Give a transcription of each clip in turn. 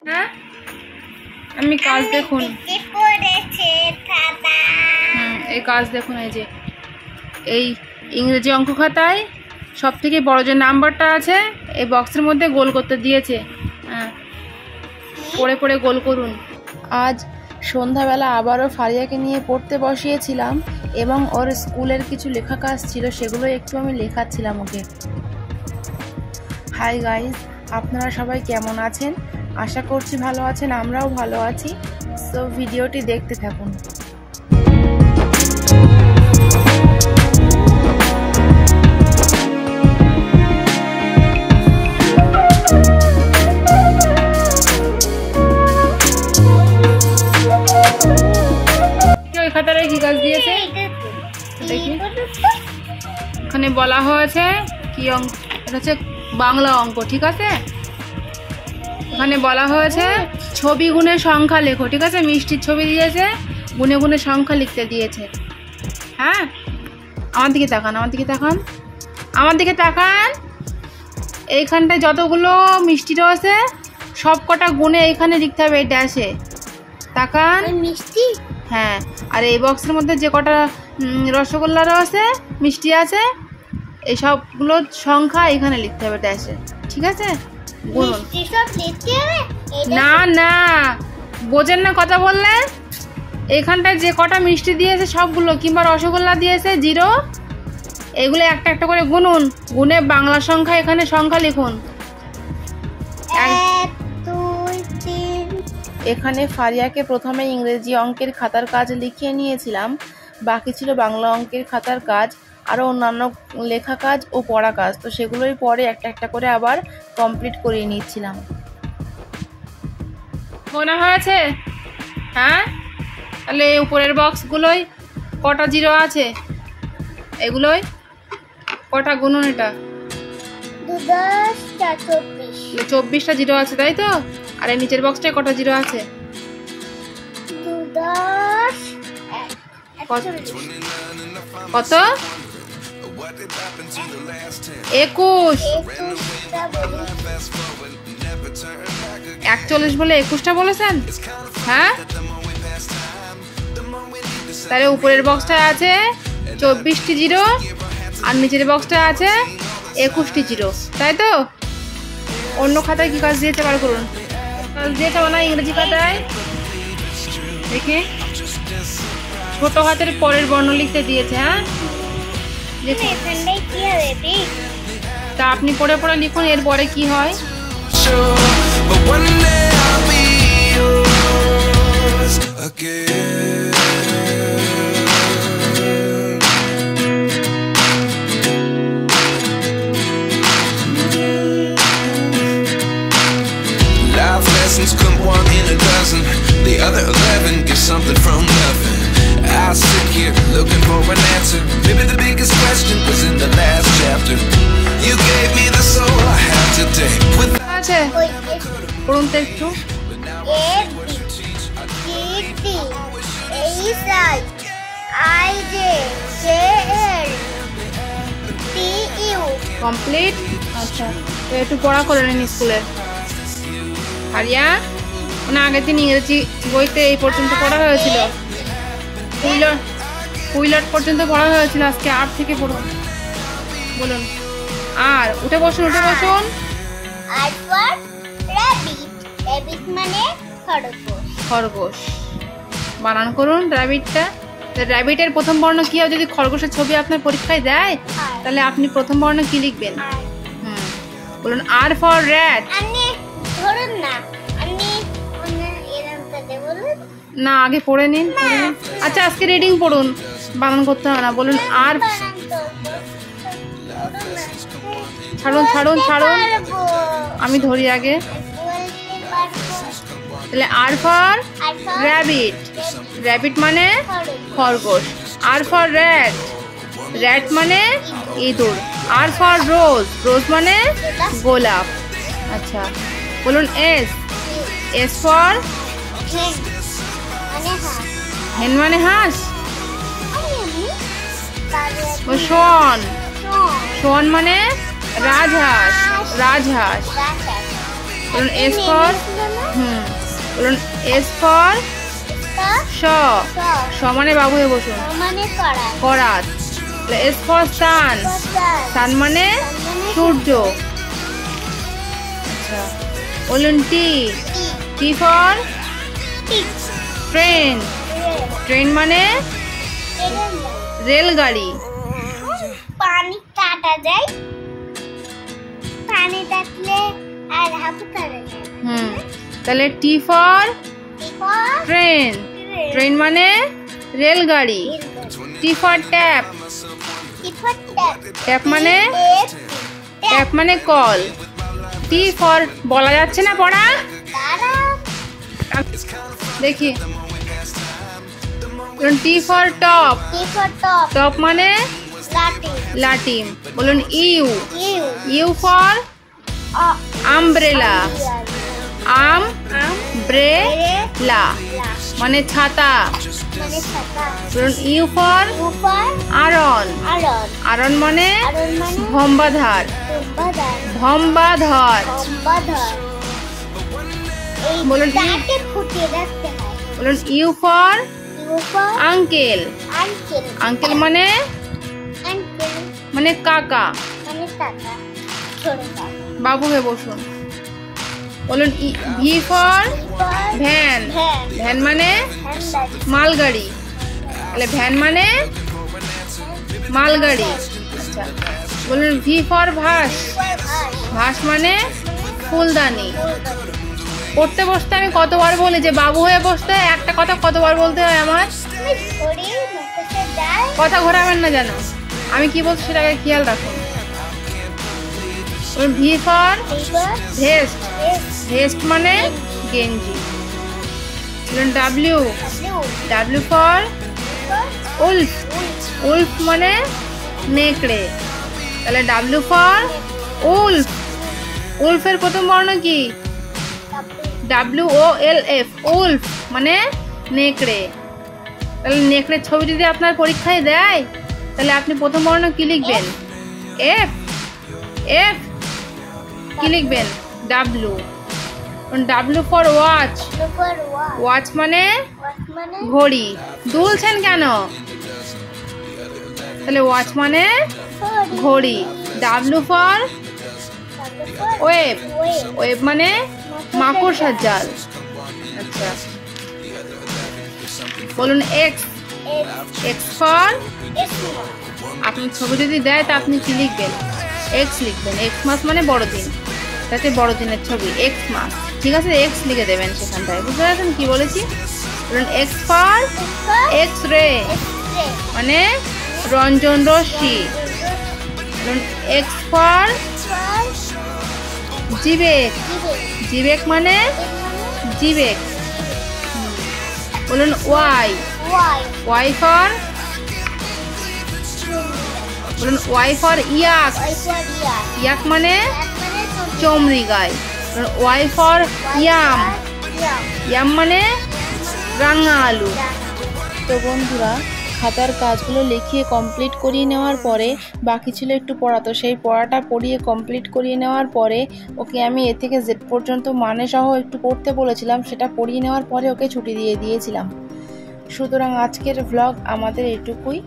হ্যাঁ আমি কাজ দেখুন, এই কাজ দেখুন, এই যে এই ইংরেজি অঙ্ক খাতায় সব থেকে বড় যে নাম্বারটা আছে এই বক্সের মধ্যে গোল করতে দিয়েছে। হ্যাঁ, পড়ে পড়ে গোল করুন। আজ সন্ধ্যাবেলা আবারও ফারিয়াকে নিয়ে পড়তে বসিয়েছিলাম এবং ওর স্কুলের কিছু লেখা কাজ ছিল, সেগুলো একটু আমি লেখাচ্ছিলাম ওকে। হাই গাইজ, আপনারা সবাই কেমন আছেন? আশা করছি ভালো আছেন, আমরাও ভালো আছি। সো ভিডিওটি দেখতে থাকুন। খাতায় কি কাজ দিয়েছে দেখি। এখানে বলা হয়েছে কি অঙ্ক, এটা হচ্ছে বাংলা অঙ্ক, ঠিক আছে? এখানে বলা হয়েছে ছবি গুণে সংখ্যা লেখো, ঠিক আছে? মিষ্টির ছবি দিয়েছে, গুণে গুণে সংখ্যা লিখতে দিয়েছে। হ্যাঁ, আমার দিকে তাকান, আমার দিকে তাকান, আমার দিকে তাকান। এইখানটায় যতগুলো মিষ্টি রয়েছে সব কটা গুণে এইখানে লিখতে হবে, এই ড্যাশে। তাকান মিষ্টি। হ্যাঁ, আর এই বক্সের মধ্যে যে কটা রসগোল্লা রয়েছে, মিষ্টি আছে, এই সবগুলো সংখ্যা এখানে লিখতে হবে ড্যাশে, ঠিক আছে? গুনুন। না না, বোঝেন না কথা বললে? এইখানটায় যে কটা মিষ্টি দিয়েছে সবগুলো, কিংবা রসগোল্লা দিয়েছে 0, এগুলো একটা একটা করে গুনুন, গুনে বাংলা সংখ্যা এখানে সংখ্যা লিখুন। এখানে ফারিয়াকে প্রথমে ইংরেজি অঙ্কের খাতার কাজ লিখিয়ে নিয়েছিলাম, বাকি ছিল বাংলা অঙ্কের খাতার কাজ, আরও অন্যান্য লেখা কাজ ও পড়া কাজ। তো সেগুলোই পরে একটা একটা করে আবার কমপ্লিট করিয়ে নিচ্ছিলাম। মনে হয়েছে? হ্যাঁ, তাহলে উপরের বক্সগুলোই কটা 0 আছে, এগুলোই কটা গুনুন। এটা 24টা 0 আছে, তাই তো? আর এই নিচের বক্সটায় কটা 0 আছে? কত? 21। 41 বলে 21টা বলেছেন? হ্যাঁ, তাহলে উপরের বক্সটায় আছে 24টি 0 আর নিচের বক্সটায় আছে 21টি 0, তাই তো? অন্য খাতায় কি কাজ দিয়েছে বার করুন। কাজ দিয়েছে না ইংরেজি খাতায়, দেখে ছোট হাতের পরের বর্ণ লিখতে দিয়েছে। হ্যাঁ, তা আপনি পড়ে পড়ে লিখুন এরপরে কি হয়। Come one in a dozen, the other 11 get something from nothing. I sit here looking for an answer. Maybe the biggest question was in the last chapter. You gave me the soul I have today. আচ্ছা, পড়ুন তো একটু। Complete. আচ্ছা, তো একটু পড়া করে নিন স্কুলে। ফারিয়া, মানে আগের দিন ইংরেজি বইতে এই পর্যন্ত পড়া হয়েছিল, কুইলট পর্যন্ত পড়া হয়েছিল, আজকে 8 থেকে পড়ুন। বলুন। আর উঠে বসুন, উঠে বসুন। খরগোশ বানান করুন র্যাবিটটা। র্যাবিটের প্রথম বর্ণ কি হয়? যদি খরগোশের ছবি আপনার পরীক্ষায় দেয় তাহলে আপনি প্রথম বর্ণ কি লিখবেন? বলুন। আর ফর র্যাট। না, আগে পড়ে নিন। আচ্ছা, আজকে রিডিং পড়ুন, বানান করতে হবে না। বলুন। আর ছাড়ুন ছাড়ুন ছাড়ুন, আমি ধরি আগে। তাহলে আর ফর র্যাবিট, র্যাবিট মানে খরগোশ। আর ফর র্যাট, র্যাট মানে ইঁদুর। আর ফর রোজ, রোজ মানে গোলাপ। আচ্ছা, বলুন। এস, এস ফর হেন মানে হাঁস। শোন, শোন মানে রাজহাঁস, রাজহাঁস। এস ফর S for স স সমানে বাবু হয়ে বসুন মানে করা করাত। S for sun সান মানে সূর্য। আচ্ছা বলুন T for ট্রেন ট্রেন মানে রেলগাড়ি। পানি কাটা যায় পানি কাটলে আর হাবু কাটা যায় তাহলে T for ট্রেন ট্রেন মানে রেলগাড়ি। T for ট্যাপ ট্যাপ মানে কল। T for বলা যাচ্ছে না পড়া দেখি T for টপ টপ মানে লাটিম। বলুন ইউ ফর আমব্রেলা আমব্রেলা মানে ছাতা। বলুন ইউ ফর আরন আরন মানে ভম্বাধার ভম্বাধর। বলুন বলুন ইউ ফর আঙ্কেল আঙ্কেল মানে কাকা বাবু হয়ে বসুন। বলুন ভি ফর ভ্যান ভ্যান মানে মালগাড়ি। তাহলে ভ্যান মানে মালগাড়ি। আচ্ছা বলুন ভি ফর ভাস ভাস মানে ফুলদানি। পড়তে বসতে আমি কতবার বলি যে বাবু হয়ে বসতে একটা কথা কতবার বলতে হয় আমার কথা ঘোরাবেন না জানো আমি কি বলছি সেটাকে খেয়াল রাখুন। ভি ফর ভেস্ট ভেস্ট মানে গেঞ্জি। ডাব্লিউ ফর উলফ উলফ মানে নেকড়ে। তাহলে ডাব্লিউ ফর উলফ উলফের প্রথম বর্ণ কি WOLF উলফ মানে নেকড়ে। তাহলে নেকড়ের ছবি যদি আপনার পরীক্ষায় দেয় তাহলে আপনি প্রথম বর্ণ কি লিখবেন এফ এফ কি লিখবেন W ফর ওয়াচ ওয়াচ মানে ঘড়ি। দুলছেন কেন তাহলে ওয়াচ মানে ঘড়ি। W ফর ওয়েব ওয়েব মানে মাকড়সার জাল। আচ্ছা বলুন এক্স ফর আপনার ছবি যদি দেয় তা আপনি কি লিখবেন এক্স লিখবেন। এক্স মাস মানে বড়দিন তাতে বড়দিনের ছবি এক্স মাস ঠিক আছে এক্স লিখে দেবেন সেখানটায় বুঝতে পারছেন কি বলেছি। বলুন এক্স ফর এক্স রে মানে রঞ্জন রশ্মি। বলুন এক্স ফর জিবেক জিবেক মানে জিবেক। বলুন ওয়াই ফর বলুন ওয়াই ফর ইয়াক ইয়াক মানে চমড়ি গায়। ওয়াই ফর ইয়াম ইয়াম মানে রাঙা আলু। তো বন্ধুরা খাতার কাজগুলো লিখিয়ে কমপ্লিট করিয়ে নেওয়ার পরে বাকি ছিল একটু পড়া, তো সেই পড়াটা পড়িয়ে কমপ্লিট করিয়ে নেওয়ার পরে ওকে আমি এ থেকে জেড পর্যন্ত মানে সহ একটু পড়তে বলেছিলাম, সেটা পড়িয়ে নেওয়ার পরে ওকে ছুটি দিয়ে দিয়েছিলাম। সুতরাং আজকের ভ্লগ আমাদের এটুকুই।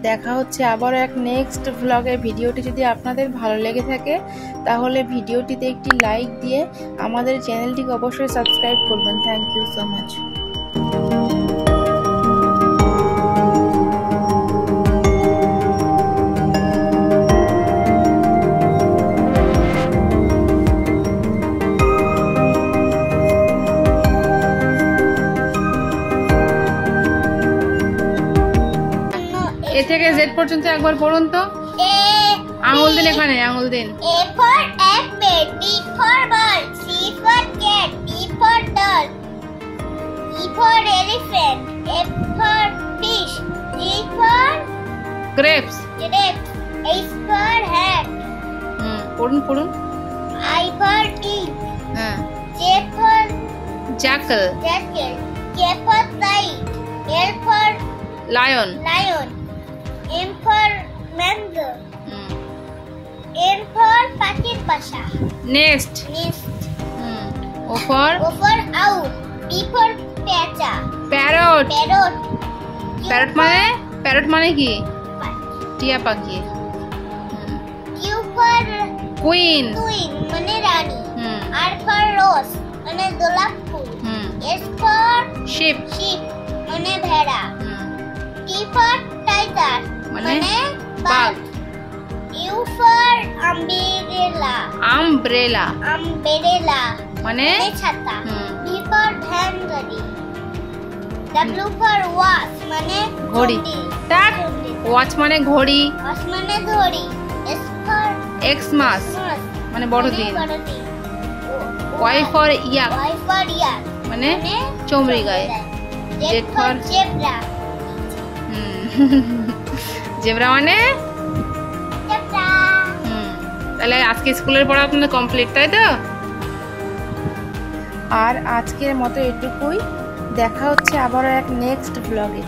দেখা হচ্ছে আবারও এক নেক্সট ভ্লগে। ভিডিওটি যদি আপনাদের ভালো লেগে থাকে তাহলে ভিডিওটিতে একটি লাইক দিয়ে আমাদের চ্যানেলটিকে অবশ্যই সাবস্ক্রাইব করবেন। Thank you so much. A থেকে জেড পর্যন্ত একবার পড়ুন তো। আঙুল দিন, এখানে আঙুল দিন। A for apple, B for ball, C for cat, D for doll, E for elephant, F for fish, G for grapes, H for hat, পড়ুন পড়ুন। I for tea, হ্যাঁ। J for jackal, K for kite, L for lion, M for mango, N for পাখির বাসা, nest, O for O for owl. P for পেঁচা. parrot. Parrot. Parrot মানে কি? টিয়া পাখি। Q for queen. queen মানে রানী. R for rose মানে গোলাপ ফুল. S for sheep. sheep মানে ভেড়া. T for tiger মানে বাঘ. বাঘ। U for umbrella. Umbrella Umbrella মানে মানে ছাতা. V for van গাড়ি. W for watch মানে ঘড়ি। চণ্ডী. টাক। ওয়াচ মানে ঘড়ি। Watch মানে ঘড়ি. S for এক্সমাস Christmas মানে বড়দিন। বড়দিন. Y for yak Y for yak মানে চমড়ি গায়ে। Z Z for for zebra. Zebra মানে Zebra. তাহলে আজকে স্কুলের পড়া আপনাদের কমপ্লিট, তাই তো? আর আজকের মতো এটুকুই। দেখা হচ্ছে আবারও এক নেক্সট ব্লগে।